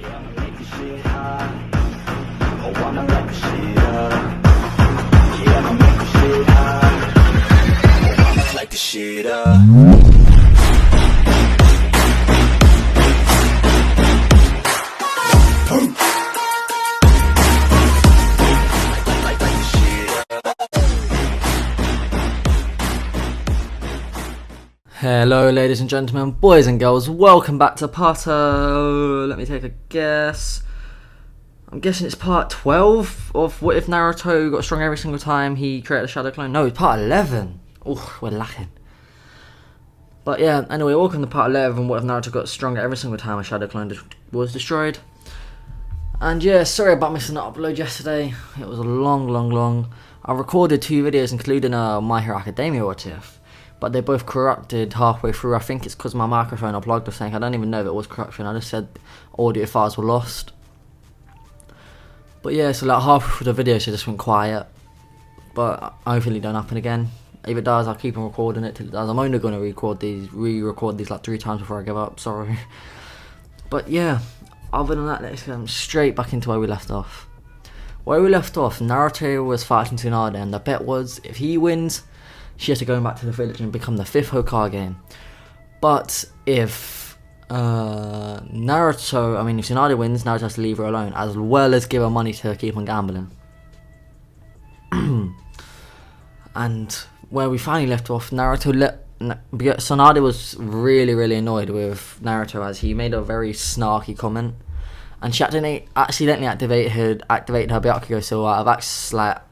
Yeah, I'ma make this shit hot. Oh, I'ma light this shit up. Yeah, I'ma make this shit hot. Oh, I'ma light this shit up. Hello ladies and gentlemen, boys and girls, welcome back to part, let me take a guess. I'm guessing it's part 12 of What If Naruto got strong every single time he created a shadow clone. No, it's part 11. Oh, we're lacking. But yeah, anyway, welcome to part 11, What If Naruto got stronger every single time a shadow clone was destroyed. And yeah, sorry about missing the upload yesterday. It was a long. I recorded 2 videos including My Hero Academia Whatif. But they both corrupted halfway through. I think it's because my microphone unplugged or something. I don't even know if it was corruption. I just said audio files were lost. But yeah, so like halfway through the video, so it just went quiet. But hopefully it don't happen again. If it does, I'll keep on recording it till it does. I'm only going to re-record these like 3 times before I give up. Sorry. But yeah, other than that, let's go straight back into where we left off. Where we left off, Naruto was fighting Tsunade, and the bet was if he wins, she has to go back to the village and become the 5th Hokage. But if if Tsunade wins, Naruto has to leave her alone, as well as give her money to keep on gambling. And where we finally left off, Tsunade was really annoyed with Naruto as he made a very snarky comment. And she accidentally activated her Byakugo, so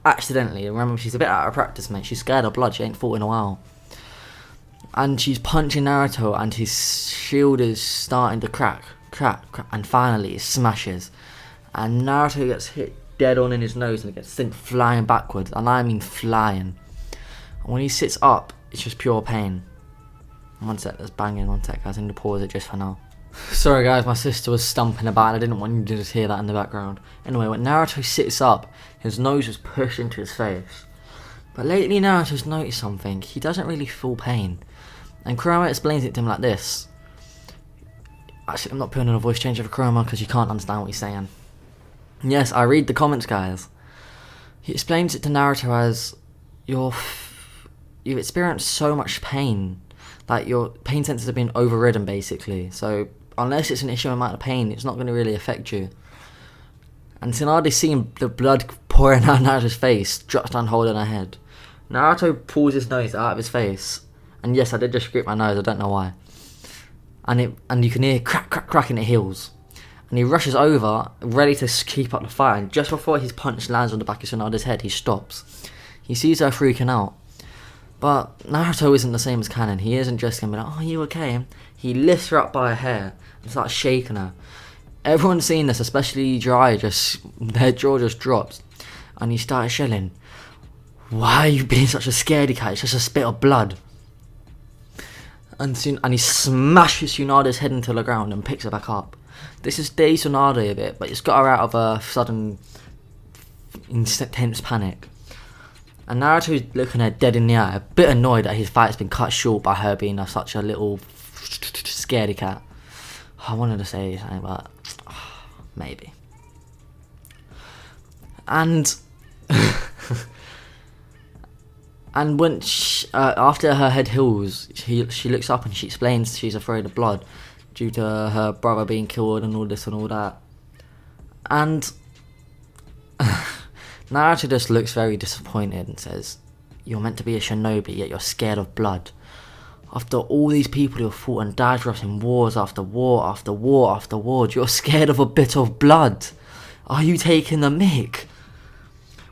accidentally. Remember, she's a bit out of practice, mate. She's scared of blood. She ain't fought in a while. And she's punching Naruto, and his shield is starting to crack, and finally it smashes. And Naruto gets hit dead on in his nose and gets sent flying backwards, and I mean flying. And when he sits up, it's just pure pain. One sec, that's banging. One sec, guys. I need to pause it just for now. Sorry guys, my sister was stumping about. I didn't want you to just hear that in the background. Anyway, when Naruto sits up, his nose was pushed into his face. But lately Naruto's noticed something. He doesn't really feel pain. And Kurama explains it to him like this. Actually, I'm not putting on a voice changer for Kurama because you can't understand what he's saying. Yes, I read the comments, guys. He explains it to Naruto as you've experienced so much pain. Like, your pain sensors have been overridden, basically. So, unless it's an issue amount of pain, it's not going to really affect you. And Tsunade, seeing the blood pouring out Naruto's face, drops down holding her head. Naruto pulls his nose out of his face. And yes, I did just grip my nose, I don't know why. And you can hear crack and it heals. And he rushes over, ready to keep up the fight. And just before his punch lands on the back of Tsunade's head, he stops. He sees her freaking out. But Naruto isn't the same as Canon. He isn't just going to be like, oh, you okay? He lifts her up by her hair and starts shaking her. Everyone's seen this, especially Jiraiya, their jaw just drops. And he starts yelling, why are you being such a scaredy cat? It's just a spit of blood. And he smashes Tsunade's head into the ground and picks her back up. This is dazed Tsunade a bit, but it's got her out of a sudden intense panic. And Naruto's looking her dead in the eye, a bit annoyed that his fight's been cut short by her being such a little scaredy cat. I wanted to say something, but maybe. And when after her head heals, she looks up and she explains she's afraid of blood due to her brother being killed and all this and all that. And Naruto just looks very disappointed and says, you're meant to be a shinobi, yet you're scared of blood. After all these people who have fought and died for us in wars after war after war after war, you're scared of a bit of blood. Are you taking the mick?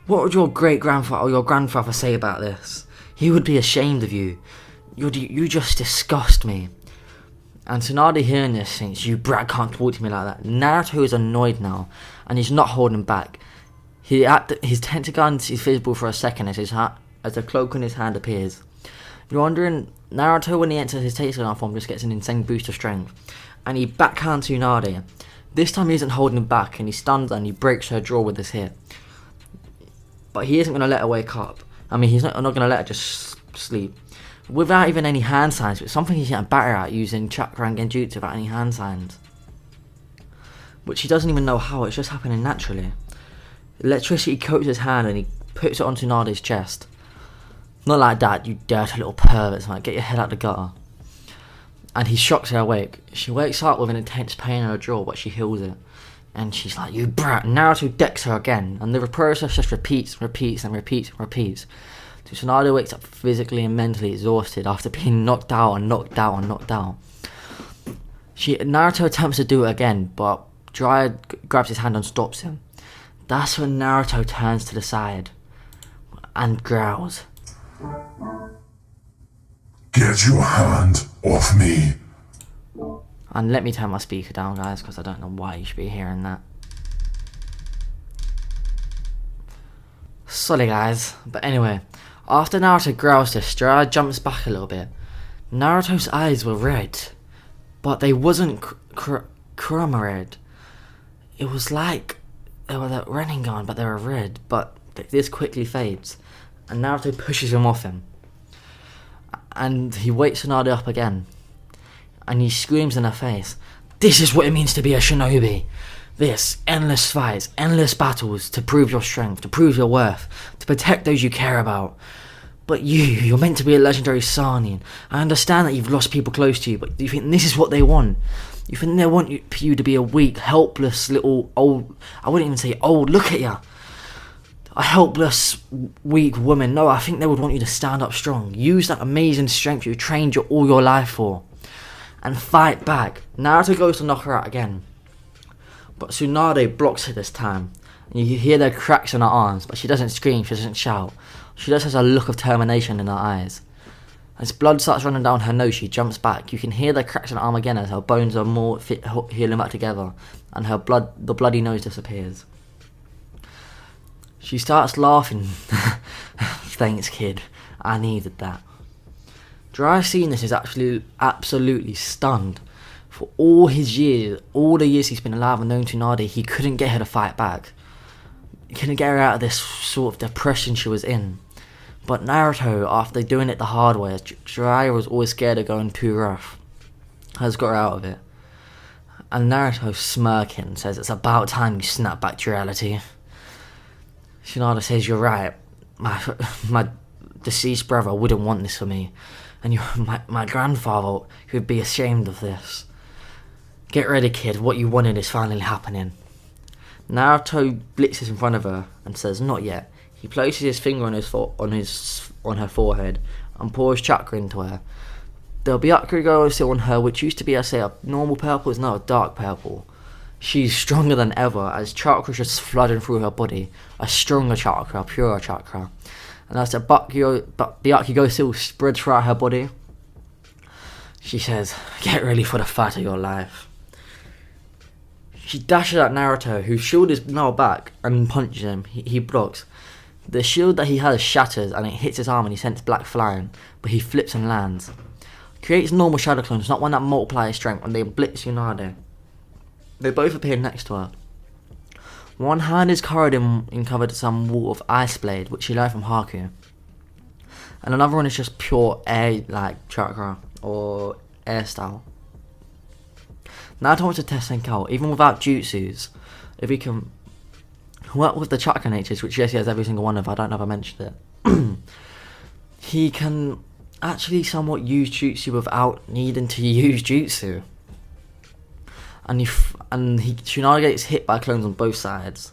What would your great-grandfather or your grandfather say about this? He would be ashamed of you. You just disgust me. And Tsunade hearing this thinks, you brat can't talk to me like that. Naruto is annoyed now, and he's not holding back. His Tentagon is visible for a second as the cloak on his hand appears. You're wondering, Naruto, when he enters his Tentagon form, just gets an insane boost of strength. And he backhands Tsunade. This time he isn't holding back, and he stuns her and he breaks her jaw with his hit. But he isn't going to let her wake up. I mean, he's not going to let her just sleep. Without even any hand signs, but something he's getting better at using chakra and genjutsu without any hand signs. which he doesn't even know how, it's just happening naturally. Electricity coats his hand and he puts it on Tsunade's chest. Not like that, you dirty little perverts, man, get your head out the gutter. And he shocks her awake. She wakes up with an intense pain in her jaw, but she heals it. And she's like, you brat. Naruto decks her again, and the process just repeats. Tsunade wakes up physically and mentally exhausted after being knocked out. Naruto attempts to do it again, but Jiraiya grabs his hand and stops him. That's when Naruto turns to the side and growls. Get your hand off me. And let me turn my speaker down, guys, because I don't know why you should be hearing that. Sorry, guys. But anyway, after Naruto growls this, Jiraiya jumps back a little bit. Naruto's eyes were red, but they wasn't chroma red. It was like they were that Rinnegan, but they were red. But this quickly fades, and Naruto pushes him off him. And he wakes Tsunade up again. And he screams in her face, this is what it means to be a shinobi. This, endless fights, endless battles to prove your strength, to prove your worth, to protect those you care about. But you're meant to be a legendary Sannin. I understand that you've lost people close to you, but do you think this is what they want? You think they want you to be a weak, helpless little old, I wouldn't even say old, look at you. A helpless, weak woman. No, I think they would want you to stand up strong. Use that amazing strength you trained all your life for. And fight back. Naruto goes to knock her out again, but Tsunade blocks her this time. And you hear the cracks in her arms, but she doesn't scream, she doesn't shout. She just has a look of determination in her eyes. As blood starts running down her nose, she jumps back. You can hear the cracks in her arm again as her bones are more healing back together, and the bloody nose disappears. She starts laughing. Thanks, kid. I needed that. Jiraiya seeing this is actually absolutely stunned. For all his years, all the years he's been alive and known Tsunade, he couldn't get her to fight back. He couldn't get her out of this sort of depression she was in. But Naruto, after doing it the hard way, as Jiraiya was always scared of going too rough, has got her out of it. And Naruto, smirking, says it's about time you snap back to reality. Tsunade says, you're right. My deceased brother wouldn't want this for me. And my grandfather, he would be ashamed of this. Get ready, kid. What you wanted is finally happening. Naruto blitzes in front of her and says, not yet. He places his finger on her forehead and pours chakra into her. The Byakugan goes still on her, which used to be, I say, a normal purple, is now a dark purple. She's stronger than ever as chakra is just flooding through her body. A stronger chakra, a purer chakra. And as the Byakugan still spreads throughout her body, she says, get ready for the fight of your life. She dashes at Naruto, whose shield is now back, and punches him. He blocks. The shield that he has shatters and it hits his arm and he sends black flying, but he flips and lands. Creates normal shadow clones, not one that multiply his strength, and they blitz Tsunade. They both appear next to her. One hand is covered in some wall of ice blade, which she learned from Haku. And another one is just pure air, like chakra, or air style. Naruto wants to test Senki out, even without jutsus. If he can work with the chakra natures, which yes, he has every single one of, I don't know if I mentioned it. He can actually somewhat use jutsu without needing to use jutsu. And Tsunade gets hit by clones on both sides.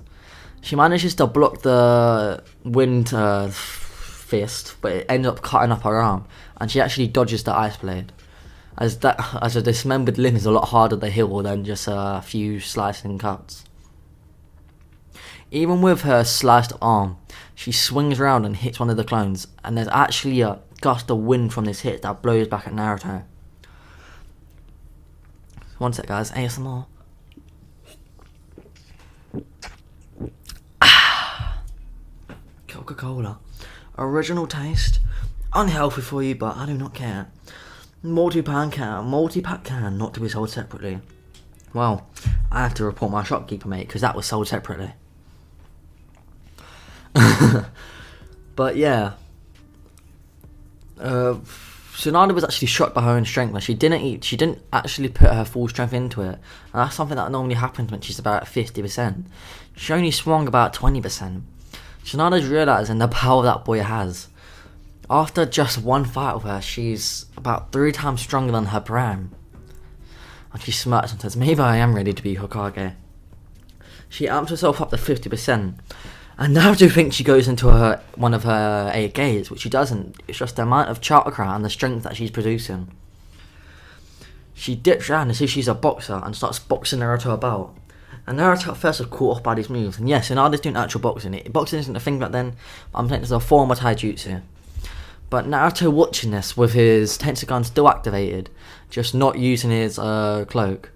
She manages to block the wind fist, but it ends up cutting up her arm, and she actually dodges the ice blade. As a dismembered limb is a lot harder to heal than just a few slicing cuts. Even with her sliced arm, she swings around and hits one of the clones, and there's actually a gust of wind from this hit that blows back at Naruto. One sec, guys. ASMR. Coca-Cola. Original taste. Unhealthy for you, but I do not care. Multi-pack can, not to be sold separately. Well, I have to report my shopkeeper, mate, because that was sold separately. But yeah. Tsunade was actually shocked by her own strength. Like, she didn't actually put her full strength into it. And that's something that normally happens when she's about 50%. She only swung about 20%. Tsunade's realising the power that boy has. After just one fight with her, she's about 3 times stronger than her prime. And she smirks and says, maybe I am ready to be Hokage. She amps herself up to 50%. And Naruto thinks she goes into one of her 8 gates, which she doesn't. It's just the amount of chakra and the strength that she's producing. She dips around as if she's a boxer and starts boxing Naruto about. And Naruto at first was caught off by these moves. And yes, Tsunade's doing actual boxing. Boxing isn't a thing back then, but I'm saying it's a form of taijutsu. But Naruto watching this with his Tenseigan still activated, just not using his cloak,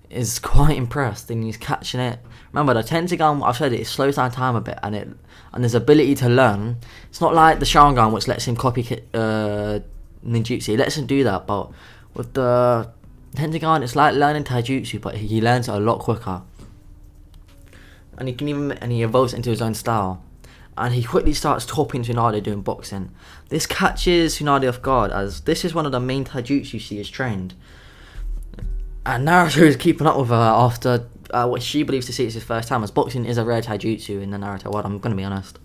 is quite impressed, and he's catching it. Remember, the Tenseigan, I've said it slows down time a bit, and his ability to learn. It's not like the Sharingan, which lets him copy ninjutsu. It lets him do that, but with the Tenseigan, it's like learning taijutsu, but he learns it a lot quicker, and he evolves into his own style. And he quickly starts topping Tsunade doing boxing. This catches Tsunade off guard, as this is one of the main taijutsu she is trained. And Naruto is keeping up with her after what she believes to see is his first time, as boxing is a rare taijutsu in the Naruto world, I'm going to be honest.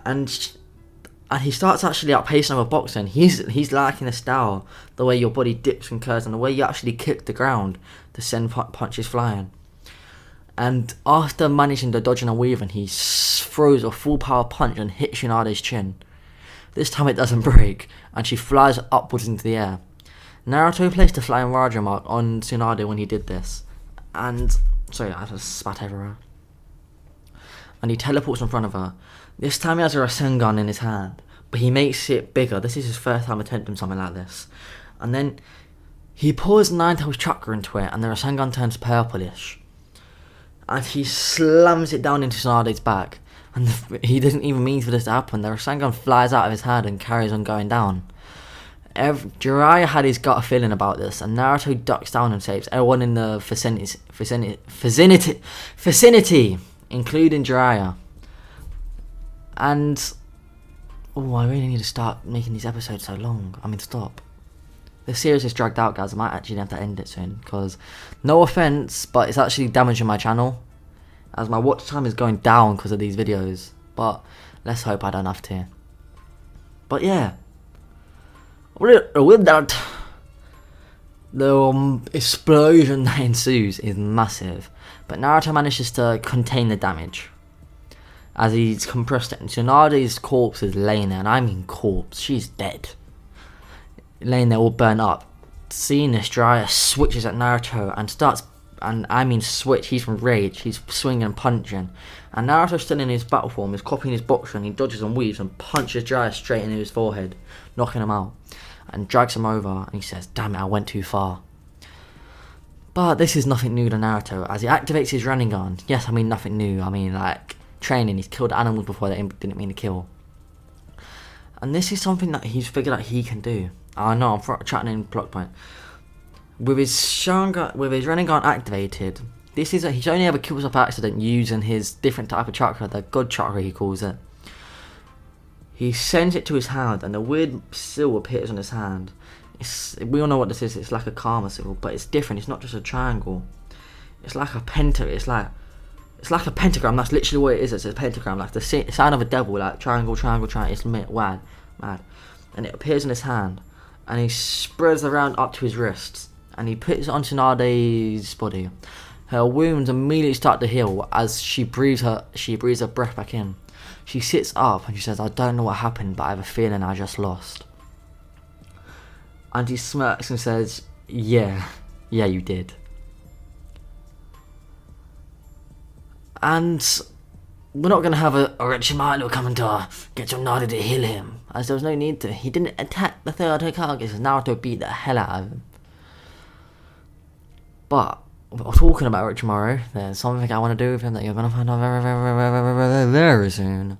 And he starts actually outpacing her with boxing. He's liking the style, the way your body dips and curves, and the way you actually kick the ground to send punches flying. And after managing to dodge and weave, he throws a full power punch and hits Tsunade's chin. This time it doesn't break, and she flies upwards into the air. Naruto placed a flying Raja mark on Tsunade when he did this. And, sorry, I just spat everywhere. And he teleports in front of her. This time he has a Rasengan in his hand, but he makes it bigger. This is his first time attempting something like this. And then he pours Nine-Tails chakra into it, and the Rasengan turns purplish. And he slams it down into Tsunade's back. And he doesn't even mean for this to happen. The Rasengan flies out of his hand and carries on going down. Jiraiya had his gut feeling about this, and Naruto ducks down and saves everyone in the vicinity, including Jiraiya. And I really need to start making these episodes so long. Stop. The series is dragged out, guys. I might actually have to end it soon, because no offense, but it's actually damaging my channel, as my watch time is going down because of these videos. But let's hope I don't have to. But yeah, with that, the explosion that ensues is massive, but Naruto manages to contain the damage as he's compressed it, and Tsunade's corpse is laying there, and I mean corpse, she's dead, laying there all burnt up. Seeing this, Jiraiya switches at Naruto and starts, and I mean switch, he's from rage, he's swinging and punching, and Naruto's still in his battle form, is copying his boxer, and he dodges and weaves and punches Jiraiya straight into his forehead, knocking him out, and drags him over, and he says, damn it, I went too far. But this is nothing new to Naruto, as he activates his Rinnegan. Yes, I mean nothing new, I mean like training, he's killed animals before that he didn't mean to kill. And this is something that he's figured out he can do. I know, I'm chatting in plot point. With his Rinnegan activated, he's only ever kills up accident using his different type of chakra, the God chakra he calls it. He sends it to his hand, and a weird seal appears on his hand. We all know what this is. It's like a karma symbol, but it's different. It's not just a triangle. It's like a It's like a pentagram. That's literally what it is. It's a pentagram, like the sign of a devil, like triangle, triangle, triangle. It's mad. And it appears in his hand, and he spreads around up to his wrists, and he puts it on Tsunade's body. Her wounds immediately start to heal as she breathes her breath back in. She sits up and she says, I don't know what happened, but I have a feeling I just lost. And he smirks and says, yeah, you did. And we're not going to have a Orochimaru coming to get Tsunade to heal him, as there was no need to. He didn't attack the third Hokage, so Naruto beat the hell out of him. But talking about Orochimaru, there's something I want to do with him that you're going to find out very, very, very, very, very soon.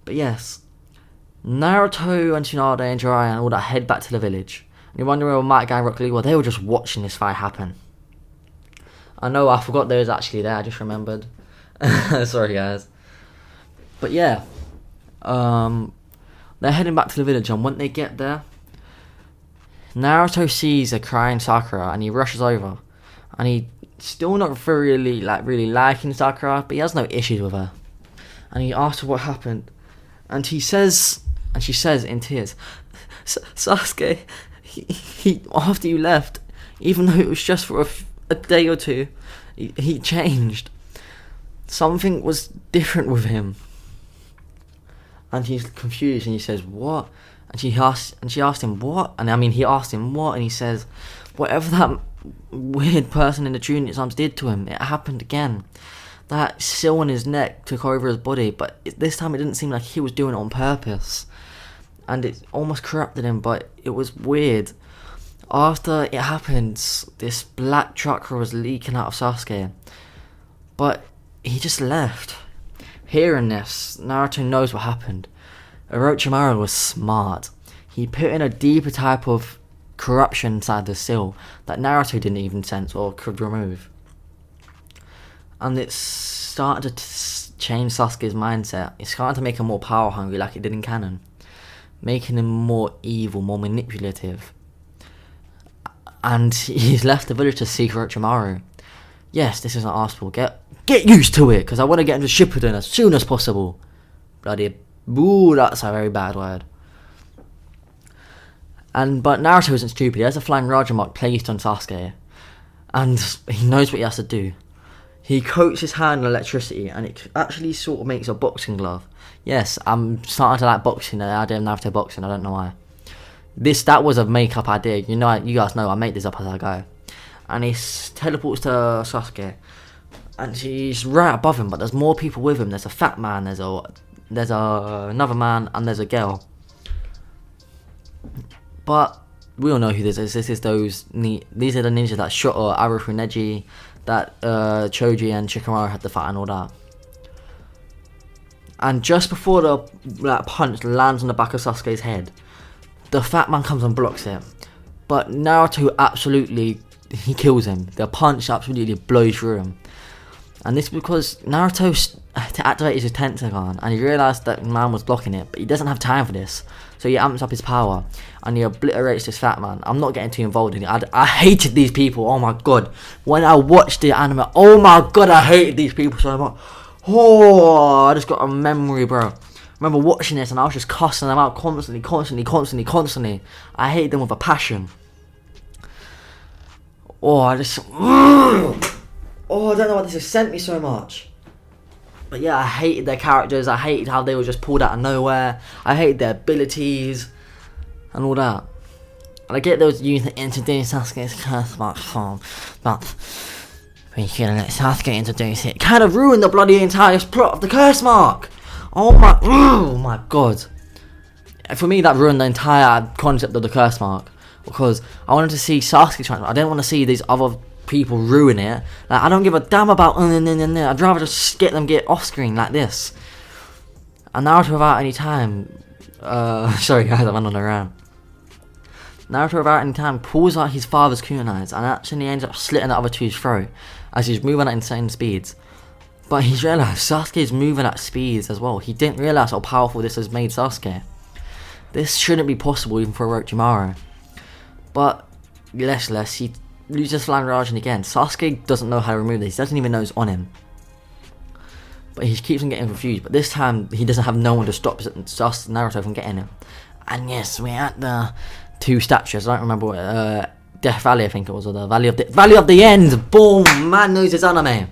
But yes, Naruto and Tsunade and Jiraiya and all that head back to the village. And you wonder where Might Guy and Rock Lee were. They were just watching this fight happen. I know, I forgot they was actually there, I just remembered. Sorry guys. But yeah, They're heading back to the village, and when they get there, Naruto sees a crying Sakura, and he rushes over, and he still not really liking Sakura, but he has no issues with her. And he asks her what happened, and she says in tears, Sasuke, he after you left, even though it was just for a day or two, he changed. Something was different with him. And he's confused, and he says, what? And she asked him, what? And I mean, he asked him, what? And he says, whatever that weird person in the junior exams did to him, it happened again. That seal on his neck took over his body, but this time it didn't seem like he was doing it on purpose. And it almost corrupted him, but it was weird. After it happened, this black chakra was leaking out of Sasuke. But he just left. Hearing this, Naruto knows what happened. Orochimaru was smart. He put in a deeper type of corruption inside the seal that Naruto didn't even sense or could remove. And it's started to change Sasuke's mindset. It's starting to make him more power hungry like it did in canon. Making him more evil, more manipulative. And he's left the village to seek Orochimaru. Yes, this isn't arseable. Get used to it, because I want to get him to Shippuden as soon as possible. Bloody boo, that's a very bad word. But Naruto isn't stupid. He has a flying Raja mark placed on Sasuke, and he knows what he has to do. He coats his hand in electricity, and it actually sort of makes a boxing glove. Yes, I'm starting to like boxing. The idea of Naruto boxing. I don't know why. That was a make-up idea. You guys know I make this up as I go. And he teleports to Sasuke, and he's right above him. But there's more people with him. There's a fat man. There's another man, and there's a girl. But we all know who this is. These are the ninjas that shot arrow through Neji, that Choji and Shikamaru had to fight and all that. And just before the punch lands on the back of Sasuke's head, the fat man comes and blocks it. But Naruto he kills him. The punch absolutely blows through him. And this is because Naruto activated his Tentagon, and he realised that man was blocking it, but he doesn't have time for this. So he amps up his power, and he obliterates this fat man. I'm not getting too involved in it. I hated these people, oh my god. When I watched the anime, oh my god, I hated these people so much. Oh, I just got a memory, bro. I remember watching this, and I was just cussing them out constantly. I hated them with a passion. I don't know why this has sent me so much. But yeah, I hated their characters. I hated how they were just pulled out of nowhere. I hated their abilities and all that. And I get they was using to introduce Sasuke's curse mark form, but we should have let Sasuke introduce it. Kind of ruined the bloody entire plot of the curse mark. Oh my god. For me, that ruined the entire concept of the curse mark. Because I wanted to see Sasuke trying. I didn't want to see these other people ruin it. Like, I don't give a damn about. I'd rather just get off screen like this. And Naruto without any time. Sorry guys, I'm running around. Naruto without any time pulls out his father's kunais and actually ends up slitting the other two's throat as he's moving at insane speeds. But he's realised Sasuke's moving at speeds as well. He didn't realise how powerful this has made Sasuke. This shouldn't be possible even for Orochimaru. But less, he loses Flying Rajan again. Sasuke doesn't know how to remove this. He doesn't even know it's on him. But he keeps on getting confused. But this time, he doesn't have no one to stop Naruto from getting him. And yes, we're at the two statues. I don't remember what, Death Valley, I think it was, or the Valley of the End. Boom! Man knows his anime.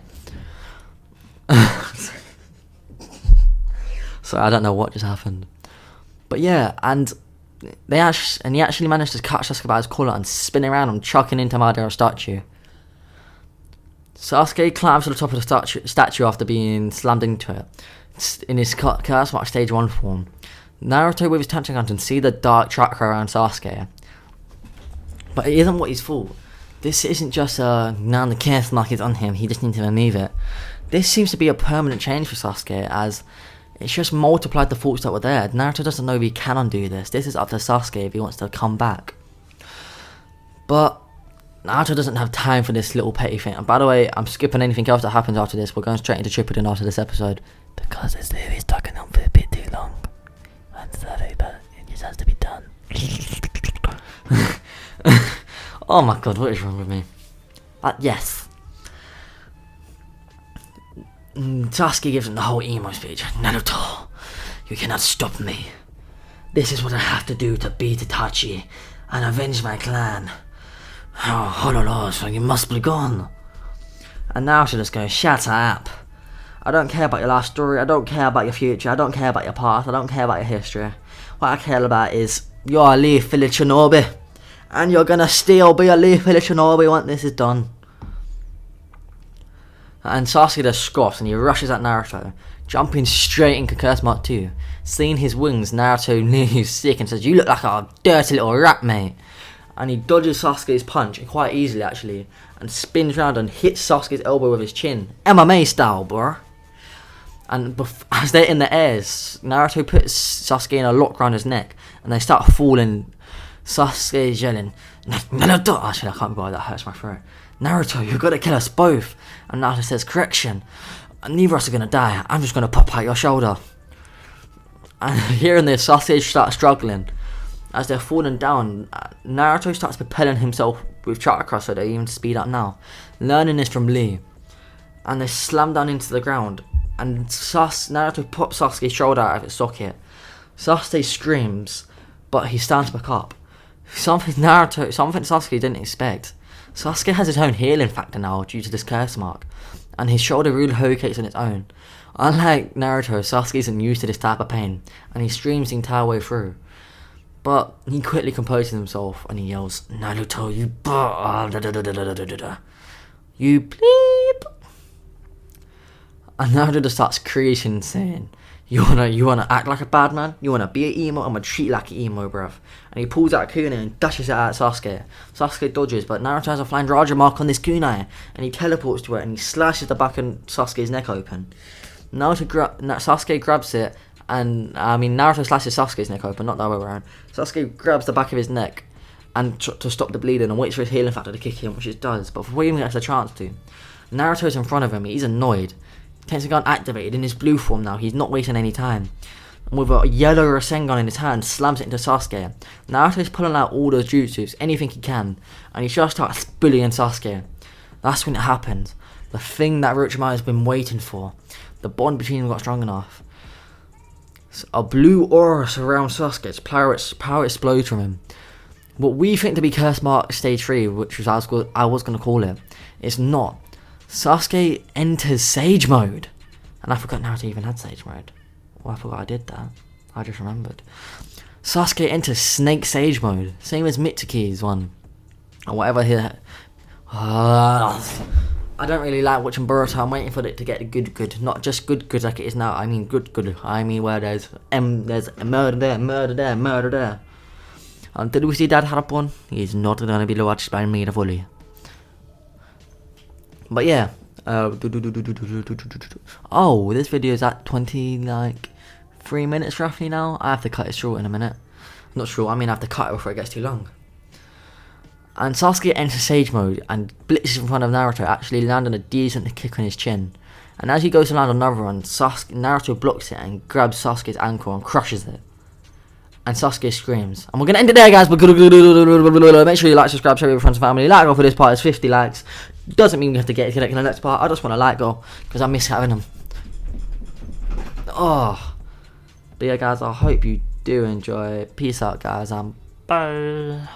So I don't know what just happened. But yeah, and he actually managed to catch Sasuke by his collar and spin around and chucking into Madara's statue. Sasuke climbs to the top of the statue after being slammed into it in his curse mark stage 1 form. Naruto with his Tentagon can see the dark chakra around Sasuke. But it isn't what he's for. This isn't just now the curse mark is on him, he just needs to remove it. This seems to be a permanent change for Sasuke, as it's just multiplied the thoughts that were there. Naruto doesn't know if he can undo this. This is up to Sasuke if he wants to come back. But Naruto doesn't have time for this little petty thing. And by the way, I'm skipping anything else that happens after this. We're going straight into Shippuden after this episode, because this series is talking on for a bit too long. I'm sorry, but Oh my god, what is wrong with me? But yes. Sasuke gives him the whole emo speech. Naruto, you cannot stop me. This is what I have to do to beat Itachi and avenge my clan. Oh, hololo, so you must be gone. And now she just goes, shut up. I don't care about your last story, I don't care about your future, I don't care about your past, I don't care about your history. What I care about is you're a Leaf Village Shinobi. And you're gonna still be a Leaf Village Shinobi once this is done. And Sasuke just scoffs and he rushes at Naruto, jumping straight into Curse Mark 2. Seeing his wings, Naruto nearly sick and says, you look like a dirty little rat, mate. And he dodges Sasuke's punch, quite easily actually, and spins round and hits Sasuke's elbow with his chin. MMA style, bro. And as they're in the air, Naruto puts Sasuke in a lock around his neck, and they start falling. Sasuke is yelling, Naruto! Actually, I can't remember why that hurts my throat. Naruto, you've got to kill us both. And Naruto says, correction. Neither of us are going to die. I'm just going to pop out your shoulder. And hearing this, Sasuke starts struggling. As they're falling down, Naruto starts propelling himself with chakra so they even speed up now. Learning this from Lee. And they slam down into the ground. And Naruto pops Sasuke's shoulder out of its socket. Sasuke screams, but he stands back up. Something Sasuke didn't expect. Sasuke has his own healing factor now due to this curse mark, and his shoulder relocates on its own. Unlike Naruto, Sasuke isn't used to this type of pain, and he screams the entire way through. But he quickly composes himself and he yells, Naruto, you bleep. And Naruto just starts creasing, saying, You wanna act like a bad man? You wanna be an emo? I'm gonna treat you like an emo, bruv. And he pulls out a kunai and dashes it at Sasuke. Sasuke dodges, but Naruto has a flying Raja mark on this kunai, and he teleports to it and he slashes the back of Sasuke's neck open. Sasuke grabs it, and Naruto slashes Sasuke's neck open, not the other way around. Sasuke grabs the back of his neck and to stop the bleeding and waits for his healing factor to kick in, which it does. But before he even gets a chance to, Naruto's in front of him. He's annoyed. Tenseigan activated in his blue form now. He's not wasting any time. And with a yellow Rasengan in his hand, slams it into Sasuke. Naruto's pulling out all those jutsus, anything he can, and he just starts bullying Sasuke. That's when it happens. The thing that Orochimaru has been waiting for. The bond between them got strong enough. A blue aura surrounds Sasuke's power explodes from him. What we think to be Curse Mark Stage 3, which was I was going to call it, it's not. Sasuke enters Sage Mode. And I forgot Naruto even had Sage Mode. Well, I forgot I did that. I just remembered. Sasuke enters Snake Sage Mode. Same as Mitsuki's one. Or whatever here. I don't really like watching Boruto. I'm waiting for it to get good. Not just good like it is now. I mean good. I mean where there's a murder there, murder there, murder there. Until we see that happen, he's not going to be watched by me fully. But yeah, oh, this video is at 3 minutes roughly now. I have to cut it short in a minute. Not short, I have to cut it before it gets too long. And Sasuke enters Sage Mode and blitzes in front of Naruto, actually landing a decent kick on his chin. And as he goes to land another one, Naruto blocks it and grabs Sasuke's ankle and crushes it. And Sasuke screams. And we're going to end it there, guys. Make sure you like, subscribe, share with your friends and family. Like go for this part. It's 50 likes. Doesn't mean you have to get connected in the next part. I just want to like go because I miss having them. Oh. But yeah, guys, I hope you do enjoy. Peace out, guys. Bye.